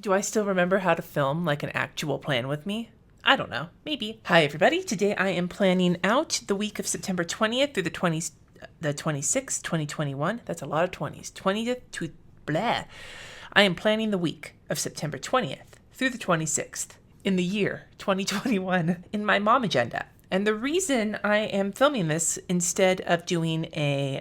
Do I still remember how to film like an actual plan with me? I don't know. Maybe. Hi, everybody. Today I am planning out the week of September 20th through the 26th, 2021. That's a lot of 20s. 20th to blah. I am planning the week of September 20th through the 26th in the year 2021 in my Momagenda. And the reason I am filming this instead of doing a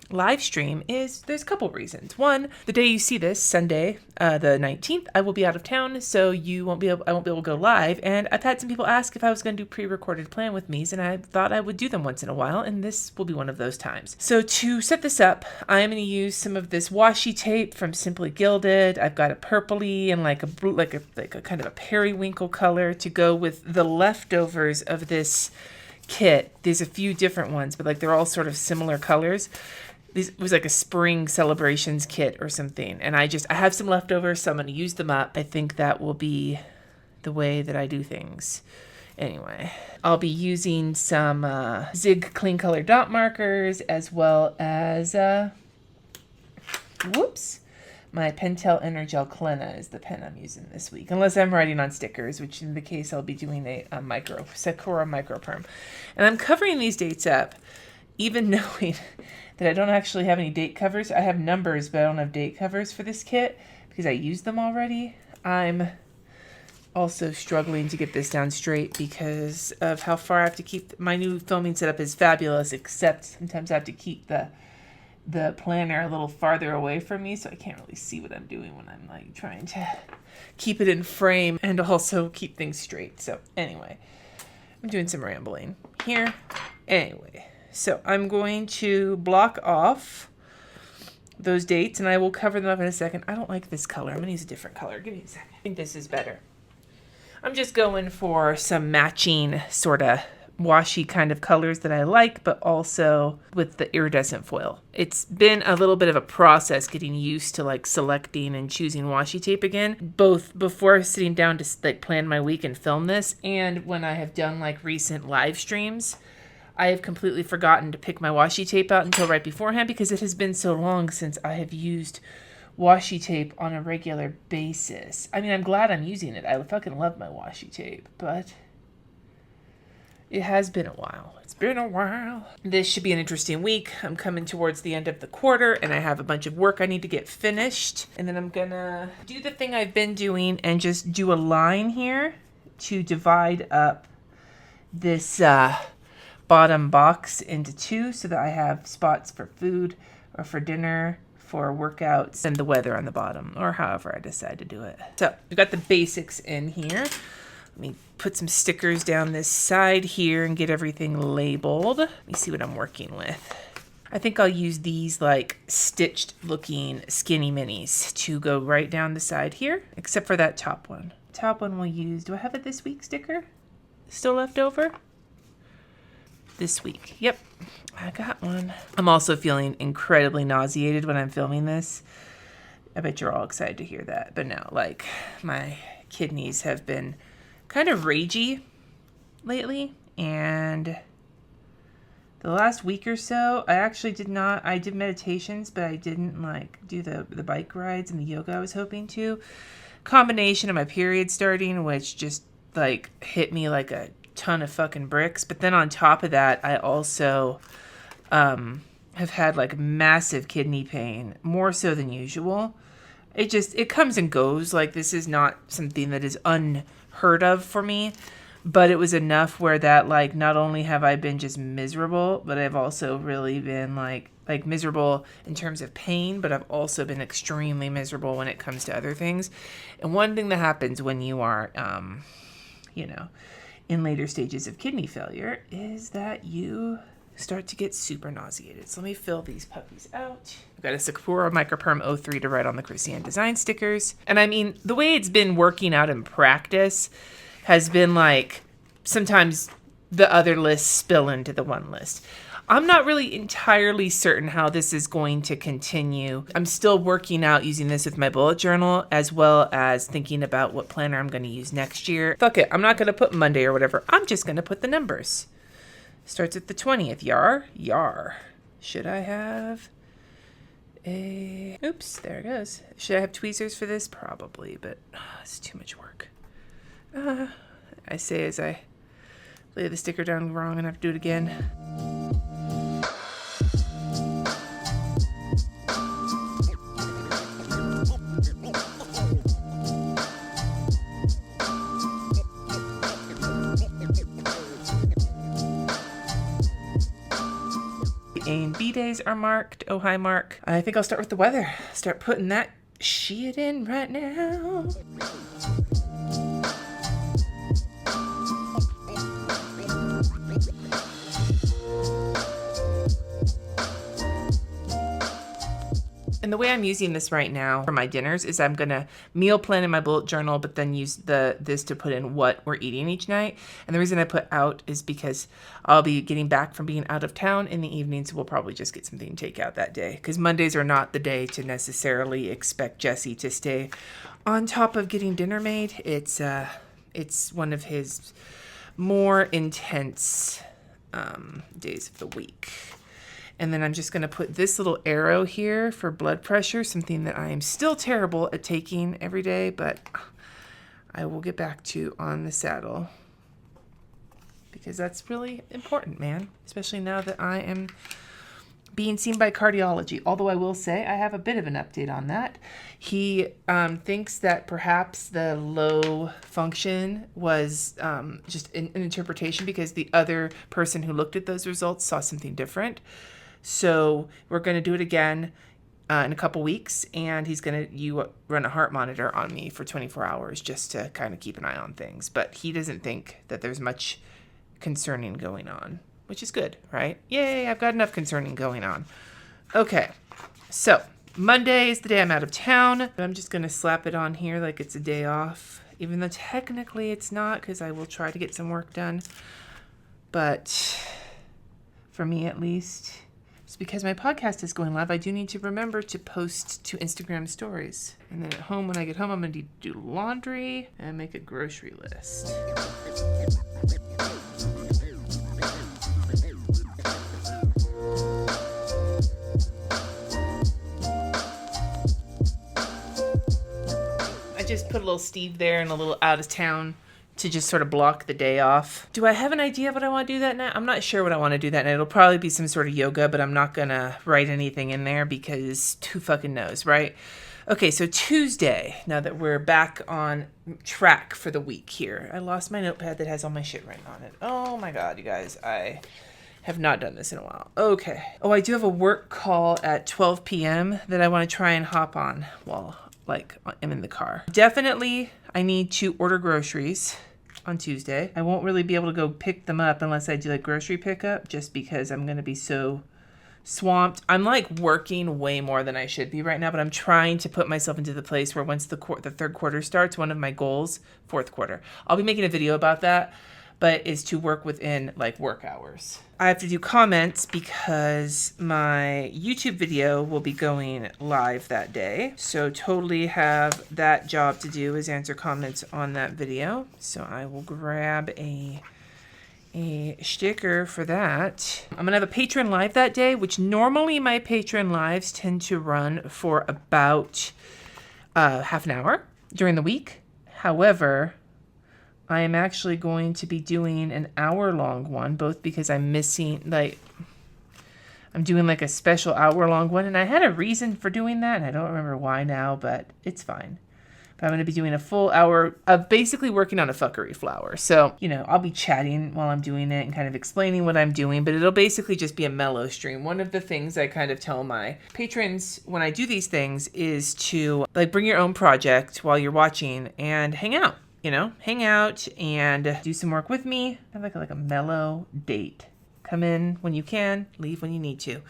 live stream is there's a couple reasons. One, the day you see this, Sunday, the 19th, I will be out of town, so I won't be able to go live. And I've had some people ask if I was going to do pre-recorded plan with me's, and I thought I would do them once in a while, and this will be one of those times. So to set this up, I am going to use some of this washi tape from Simply Gilded. I've got a purpley and like a kind of a periwinkle color to go with the leftovers of this kit. There's a few different ones, but like they're all sort of similar colors. It was like a spring celebrations kit or something, and I have some leftovers, so I'm going to use them up. I think that will be the way that I do things. Anyway, I'll be using some Zig clean color dot markers, as well as my Pentel Energel Clena is the pen I'm using this week, unless I'm writing on stickers, which in the case I'll be doing a Sakura micro perm. And I'm covering these dates up, even knowing that I don't actually have any date covers. I have numbers, but I don't have date covers for this kit because I used them already. I'm also struggling to get this down straight because of how far I have to keep. My new filming setup is fabulous, except sometimes I have to keep the planner a little farther away from me, so I can't really see what I'm doing when I'm like trying to keep it in frame and also keep things straight. So anyway, I'm doing some rambling here. Anyway, so I'm going to block off those dates and I will cover them up in a second. I don't like this color. I'm gonna use a different color. Give me a second. I think this is better. I'm just going for some matching sort of washi kind of colors that I like, but also with the iridescent foil. It's been a little bit of a process getting used to like selecting and choosing washi tape again, both before sitting down to like plan my week and film this, and when I have done like recent live streams. I have completely forgotten to pick my washi tape out until right beforehand because it has been so long since I have used washi tape on a regular basis. I mean, I'm glad I'm using it. I fucking love my washi tape, but it has been a while. It's been a while. This should be an interesting week. I'm coming towards the end of the quarter and I have a bunch of work I need to get finished. And then I'm gonna do the thing I've been doing and just do a line here to divide up this bottom box into two so that I have spots for food or for dinner, for workouts, and the weather on the bottom, or however I decide to do it. So we've got the basics in here. Let me put some stickers down this side here and get everything labeled. Let me see what I'm working with. I think I'll use these like stitched looking skinny minis to go right down the side here, except for that top one. Top one we'll use, do I have a this week sticker still left over? This week. Yep, I got one. I'm also feeling incredibly nauseated when I'm filming this. I bet you're all excited to hear that. But no, like my kidneys have been kind of ragey lately, and the last week or so I did meditations, but I didn't like do the bike rides and the yoga I was hoping to. Combination of my period starting, which just like hit me like a ton of fucking bricks, but then on top of that I also have had like massive kidney pain, more so than usual. It comes and goes. Like, this is not something that is unheard of for me, but it was enough where that like not only have I been just miserable, but I've also really been like miserable in terms of pain, but I've also been extremely miserable when it comes to other things. And one thing that happens when you are in later stages of kidney failure is that you start to get super nauseated. So let me fill these puppies out. I've got a Sakura Microperm 03 to write on the Krissyanne Designs stickers. And I mean, the way it's been working out in practice has been like sometimes the other lists spill into the one list. I'm not really entirely certain how this is going to continue. I'm still working out using this with my bullet journal, as well as thinking about what planner I'm going to use next year. Fuck it, I'm not going to put Monday or whatever. I'm just going to put the numbers. Starts at the 20th. Yar. Should I have Oops, there it goes. Should I have tweezers for this? Probably, but it's too much work. I say as I lay the sticker down wrong and have to do it again. A and B days are marked. Oh, hi, Mark. I think I'll start with the weather. Start putting that shit in right now. And the way I'm using this right now for my dinners is I'm gonna meal plan in my bullet journal, but then use this to put in what we're eating each night. And the reason I put out is because I'll be getting back from being out of town in the evening, so we'll probably just get something to take out that day. Because Mondays are not the day to necessarily expect Jesse to stay on top of getting dinner made. It's one of his more intense days of the week. And then I'm just going to put this little arrow here for blood pressure, something that I am still terrible at taking every day, but I will get back to on the saddle because that's really important, man, especially now that I am being seen by cardiology. Although I will say I have a bit of an update on that. He thinks that perhaps the low function was just an interpretation because the other person who looked at those results saw something different. So we're going to do it again in a couple weeks, and he's going to run a heart monitor on me for 24 hours just to kind of keep an eye on things. But he doesn't think that there's much concerning going on, which is good, right? Yay, I've got enough concerning going on. Okay, so Monday is the day I'm out of town. I'm just going to slap it on here like it's a day off, even though technically it's not because I will try to get some work done. But for me at least, it's because my podcast is going live. I do need to remember to post to Instagram stories. And then at home, when I get home, I'm going to do laundry and make a grocery list. I just put a little Steve there and a little out of town to just sort of block the day off. Do I have an idea of what I want to do that night? I'm not sure what I want to do that night. It'll probably be some sort of yoga, but I'm not going to write anything in there because who fucking knows, right? Okay, so Tuesday, now that we're back on track for the week here. I lost my notepad that has all my shit written on it. Oh my God, you guys, I have not done this in a while. Okay. Oh, I do have a work call at 12 p.m. that I want to try and hop on while I'm in the car. Definitely, I need to order groceries on Tuesday. I won't really be able to go pick them up unless I do grocery pickup, just because I'm going to be so swamped. I'm working way more than I should be right now, but I'm trying to put myself into the place where once the third quarter starts, one of my goals, fourth quarter, I'll be making a video about that, but is to work within work hours. I have to do comments because my YouTube video will be going live that day. So totally have that job to do, is answer comments on that video. So I will grab a sticker for that. I'm gonna have a patron live that day, which normally my patron lives tend to run for about half an hour during the week. However, I am actually going to be doing an hour-long one, both because I'm missing, I'm doing a special hour-long one, and I had a reason for doing that, and I don't remember why now, but it's fine. But I'm going to be doing a full hour of basically working on a fuckery flower. So, I'll be chatting while I'm doing it and kind of explaining what I'm doing, but it'll basically just be a mellow stream. One of the things I kind of tell my patrons when I do these things is to, bring your own project while you're watching and hang out. Hang out and do some work with me. Have like a mellow date. Come in when you can, leave when you need to.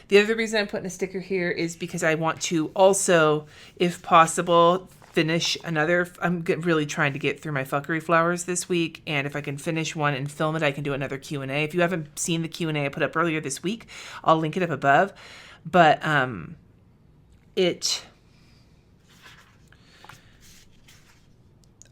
The other reason I'm putting a sticker here is because I want to also, if possible, finish another. I'm really trying to get through my fuckery flowers this week, and if I can finish one and film it, I can do another Q&A. If you haven't seen the Q&A I put up earlier this week, I'll link it up above. But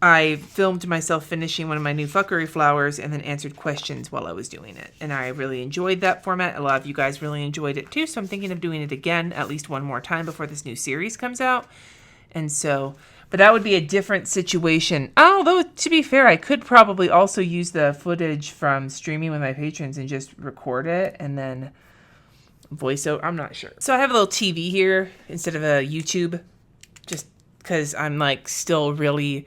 I filmed myself finishing one of my new fuckery flowers and then answered questions while I was doing it. And I really enjoyed that format. A lot of you guys really enjoyed it too. So I'm thinking of doing it again at least one more time before this new series comes out. And so, but that would be a different situation. Although, to be fair, I could probably also use the footage from streaming with my patrons and just record it and then voiceover. I'm not sure. So I have a little TV here instead of a YouTube, just because I'm like still really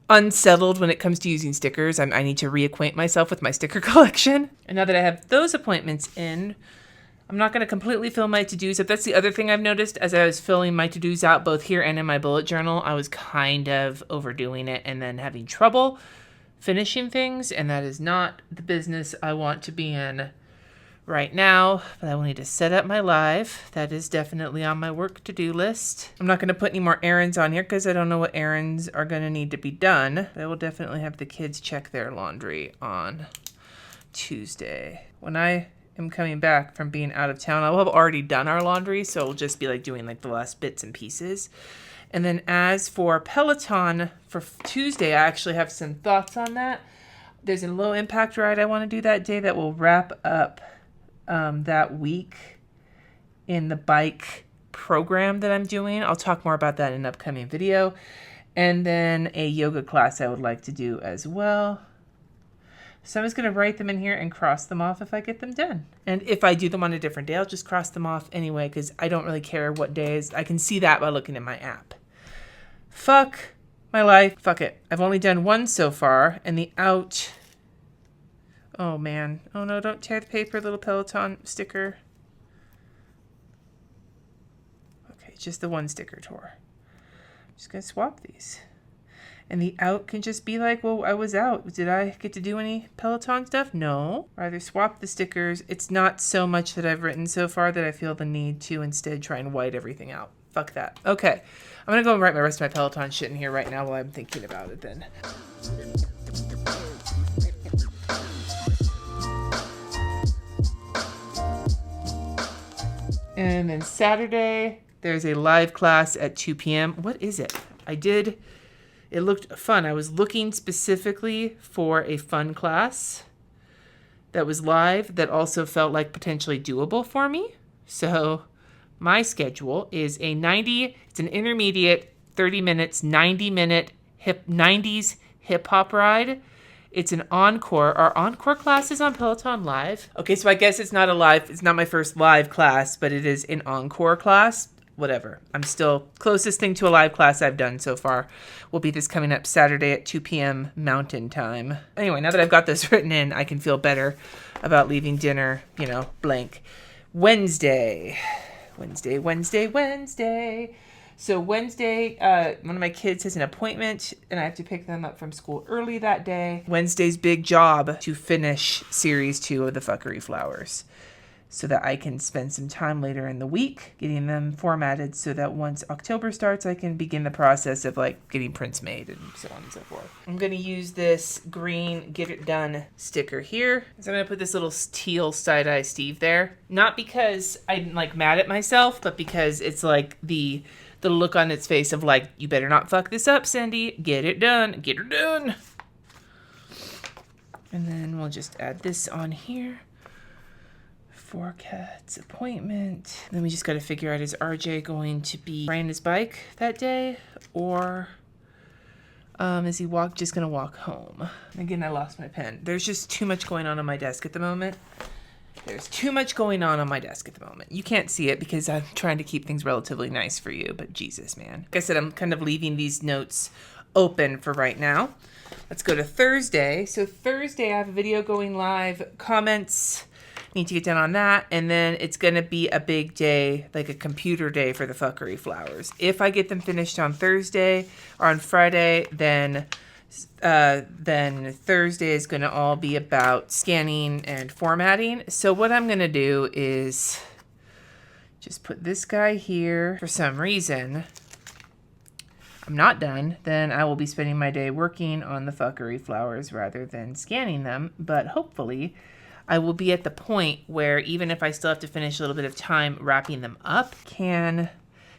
unsettled when it comes to using stickers. I need to reacquaint myself with my sticker collection. And now that I have those appointments in, I'm not going to completely fill my to-dos up. That's the other thing I've noticed as I was filling my to-dos out, both here and in my bullet journal. I was kind of overdoing it and then having trouble finishing things. And that is not the business I want to be in right now, but I will need to set up my live. That is definitely on my work to-do list. I'm not going to put any more errands on here because I don't know what errands are going to need to be done. I will definitely have the kids check their laundry on Tuesday. When I am coming back from being out of town, I will have already done our laundry, so we'll just be like doing like the last bits and pieces. And then as for Peloton for Tuesday, I actually have some thoughts on that. There's a low impact ride I want to do that day that will wrap up that week in the bike program that I'm doing. I'll talk more about that in an upcoming video. And then a yoga class I would like to do as well. So I'm just going to write them in here and cross them off if I get them done. And if I do them on a different day, I'll just cross them off anyway because I don't really care what days. I can see that by looking at my app. Fuck my life. Fuck it. I've only done one so far, and the out... Oh, man. Oh, no, don't tear the paper, little Peloton sticker. Okay, just the one sticker tore. I'm just going to swap these. And the out can just be like, well, I was out. Did I get to do any Peloton stuff? No. Rather swap the stickers. It's not so much that I've written so far that I feel the need to instead try and white everything out. Fuck that. Okay. I'm going to go and write my rest of my Peloton shit in here right now while I'm thinking about it then. And then Saturday, there's a live class at 2 p.m. What is it? It looked fun. I was looking specifically for a fun class that was live that also felt like potentially doable for me. So my schedule is it's an intermediate 30 minutes, 90-minute 90s hip hop ride. It's an encore. Are encore classes on Peloton live? Okay, so I guess it's not my first live class, but it is an encore class. Whatever. I'm still, closest thing to a live class I've done so far will be this coming up Saturday at 2 p.m. Mountain Time. Anyway, now that I've got this written in, I can feel better about leaving dinner, blank. Wednesday. So Wednesday, one of my kids has an appointment and I have to pick them up from school early that day. Wednesday's big job to finish series 2 of the fuckery flowers so that I can spend some time later in the week getting them formatted so that once October starts, I can begin the process of like getting prints made and so on and so forth. I'm going to use this green Get It Done sticker here. So I'm going to put this little teal side-eye Steve there. Not because I'm like mad at myself, but because it's like the look on its face of like, you better not fuck this up, Cindy. Get it done. Get her done. And then we'll just add this on here. For Kat's appointment. Then we just got to figure out, is RJ going to be riding his bike that day? Or is he just going to walk home? Again, I lost my pen. There's just too much going on my desk at the moment. You can't see it because I'm trying to keep things relatively nice for you, but Jesus, man. Like I said, I'm kind of leaving these notes open for right now. Let's go to Thursday. So Thursday, I have a video going live. Comments, need to get done on that. And then it's going to be a big day, like a computer day for the fuckery flowers. If I get them finished on Thursday or on Friday, then Thursday is going to all be about scanning and formatting. So what I'm going to do is just put this guy here. For some reason, I'm not done. Then I will be spending my day working on the fuckery flowers rather than scanning them. But hopefully I will be at the point where even if I still have to finish a little bit of time wrapping them up, can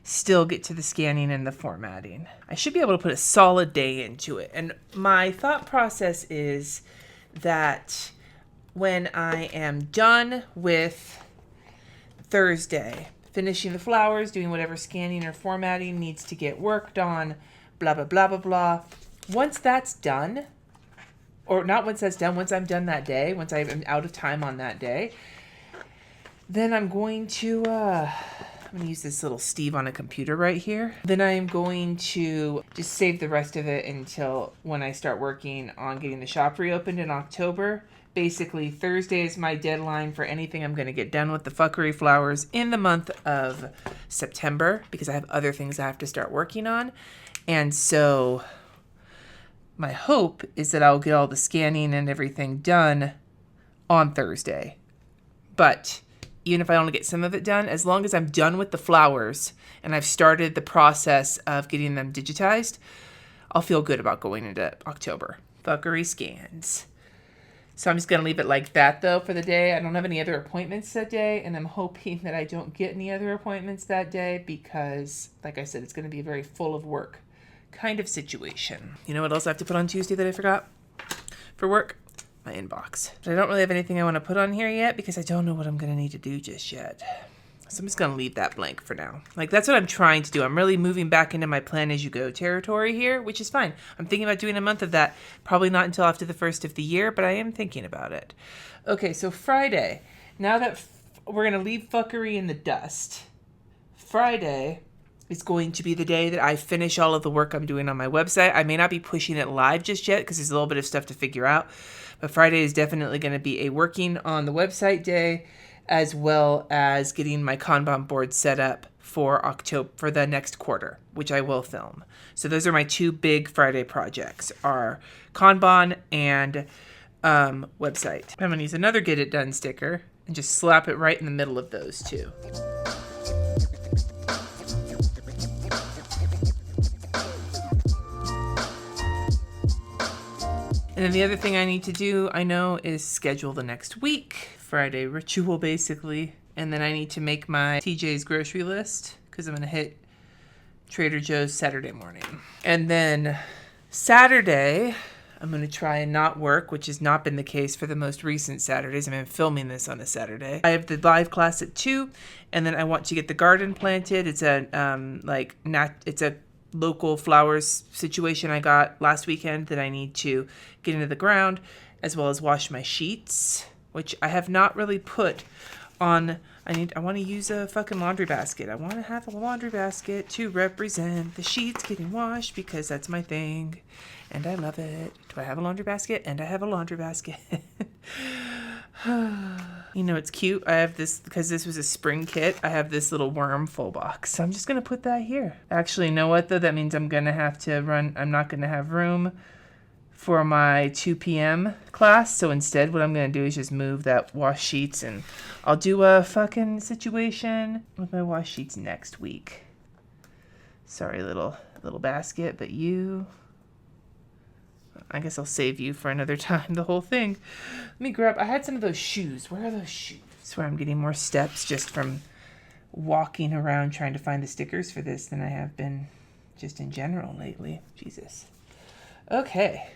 still get to the scanning and the formatting. I should be able to put a solid day into it. And my thought process is that when I am done with Thursday, finishing the flowers, doing whatever scanning or formatting needs to get worked on, blah, blah, blah, blah, blah. Once that's done, or not once that's done, once I'm done that day, once I'm out of time on that day, then I'm going to use this little Steve on a computer right here. Then I'm going to just save the rest of it until when I start working on getting the shop reopened in October. Basically, Thursday is my deadline for anything I'm going to get done with the fuckery flowers in the month of September, because I have other things I have to start working on. And so my hope is that I'll get all the scanning and everything done on Thursday. But even if I only get some of it done, as long as I'm done with the flowers and I've started the process of getting them digitized, I'll feel good about going into October. Fuckery scans. So I'm just going to leave it like that, though, for the day. I don't have any other appointments that day, and I'm hoping that I don't get any other appointments that day because, like I said, it's going to be a very full of work kind of situation. You know what else I have to put on Tuesday that I forgot for work? My inbox. But I don't really have anything I want to put on here yet because I don't know what I'm going to need to do just yet. So I'm just going to leave that blank for now. Like, that's what I'm trying to do. I'm really moving back into my plan as you go territory here, which is fine. I'm thinking about doing a month of that. Probably not until after the first of the year, but I am thinking about it. Okay, so Friday. Now that we're going to leave fuckery in the dust, Friday is going to be the day that I finish all of the work I'm doing on my website. I may not be pushing it live just yet because there's a little bit of stuff to figure out. But Friday is definitely going to be a working on the website day, as well as getting my Kanban board set up for October, for the next quarter, which I will film. So those are my two big Friday projects, are Kanban and website. I'm going to use another Get It Done sticker and just slap it right in the middle of those two. And then the other thing I need to do, I know, is schedule the next week. Friday ritual, basically. And then I need to make my TJ's grocery list because I'm going to hit Trader Joe's Saturday morning. And then Saturday, I'm going to try and not work, which has not been the case for the most recent Saturdays. I'm filming this on a Saturday. I have the live class at 2, and then I want to get the garden planted. It's a it's a local flowers situation I got last weekend that I need to get into the ground, as well as wash my sheets, which I have not really put on. I want to use a fucking laundry basket. I want to have a laundry basket to represent the sheets getting washed because that's my thing and I love it. Do I have a laundry basket? And I have a laundry basket. You know, it's cute. I have this, because this was a spring kit, I have this little worm full box. So I'm just going to put that here. Actually, you know what, though? That means I'm going to have to run. I'm not going to have room for my 2 p.m. class. So instead, what I'm going to do is just move that wash sheets, and I'll do a fucking situation with my wash sheets next week. Sorry, little basket, but I guess I'll save you for another time, the whole thing. Let me grab, I had some of those shoes. Where are those shoes? I swear I'm getting more steps just from walking around trying to find the stickers for this than I have been just in general lately. Jesus. Okay.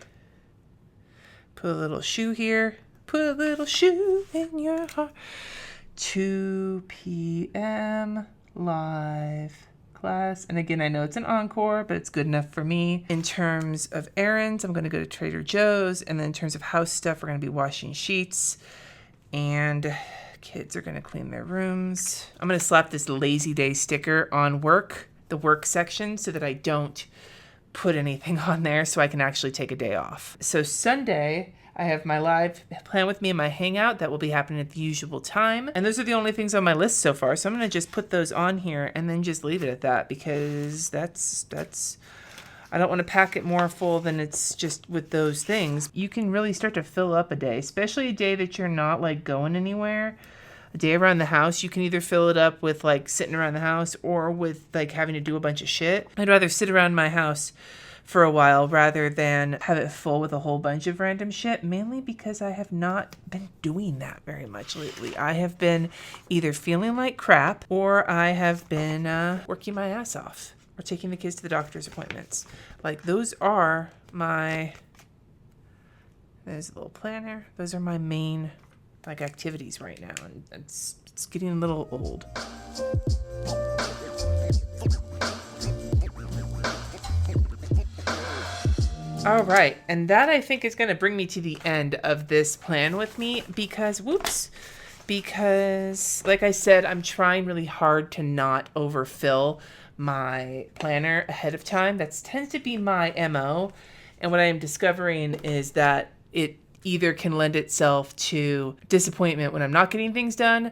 Put a little shoe here. Put a little shoe in your heart. 2 p.m. live class. And again, I know it's an encore, but it's good enough for me. In terms of errands, I'm going to go to Trader Joe's. And then in terms of house stuff, we're going to be washing sheets. And kids are going to clean their rooms. I'm going to slap this lazy day sticker on the work section, so that I don't put anything on there, so I can actually take a day off. So Sunday, I have my live Plan With Me and my hangout that will be happening at the usual time. And those are the only things on my list so far. So I'm going to just put those on here and then just leave it at that, because that's I don't want to pack it more full than it's just with those things. You can really start to fill up a day, especially a day that you're not like going anywhere. A day around the house, you can either fill it up with like sitting around the house or with like having to do a bunch of shit. I'd rather sit around my house for a while rather than have it full with a whole bunch of random shit, mainly because I have not been doing that very much lately. I have been either feeling like crap or I have been working my ass off or taking the kids to the doctor's appointments. Like, those are my... There's a little planner. Those are my main like activities right now, and it's getting a little old. All right, and that I think is going to bring me to the end of this plan with me because like I said, I'm trying really hard to not overfill my planner ahead of time. That tends to be my MO, and what I am discovering is that it either can lend itself to disappointment when I'm not getting things done,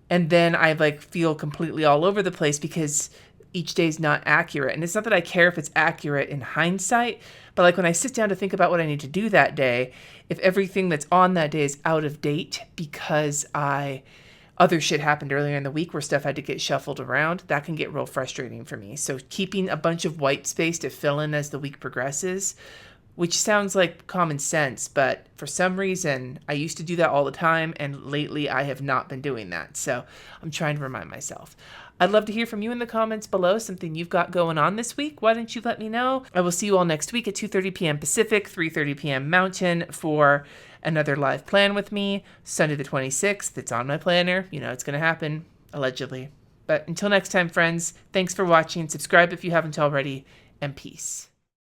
and then I like feel completely all over the place because each day is not accurate. And it's not that I care if it's accurate in hindsight, but like when I sit down to think about what I need to do that day, if everything that's on that day is out of date because other shit happened earlier in the week where stuff had to get shuffled around, that can get real frustrating for me. So keeping a bunch of white space to fill in as the week progresses, which sounds like common sense, but for some reason, I used to do that all the time, and lately I have not been doing that. So I'm trying to remind myself. I'd love to hear from you in the comments below, something you've got going on this week. Why don't you let me know? I will see you all next week at 2:30 p.m. Pacific, 3:30 p.m. Mountain for another live plan with me. Sunday the 26th, it's on my planner. You know it's going to happen, allegedly. But until next time, friends, thanks for watching. Subscribe if you haven't already, and peace.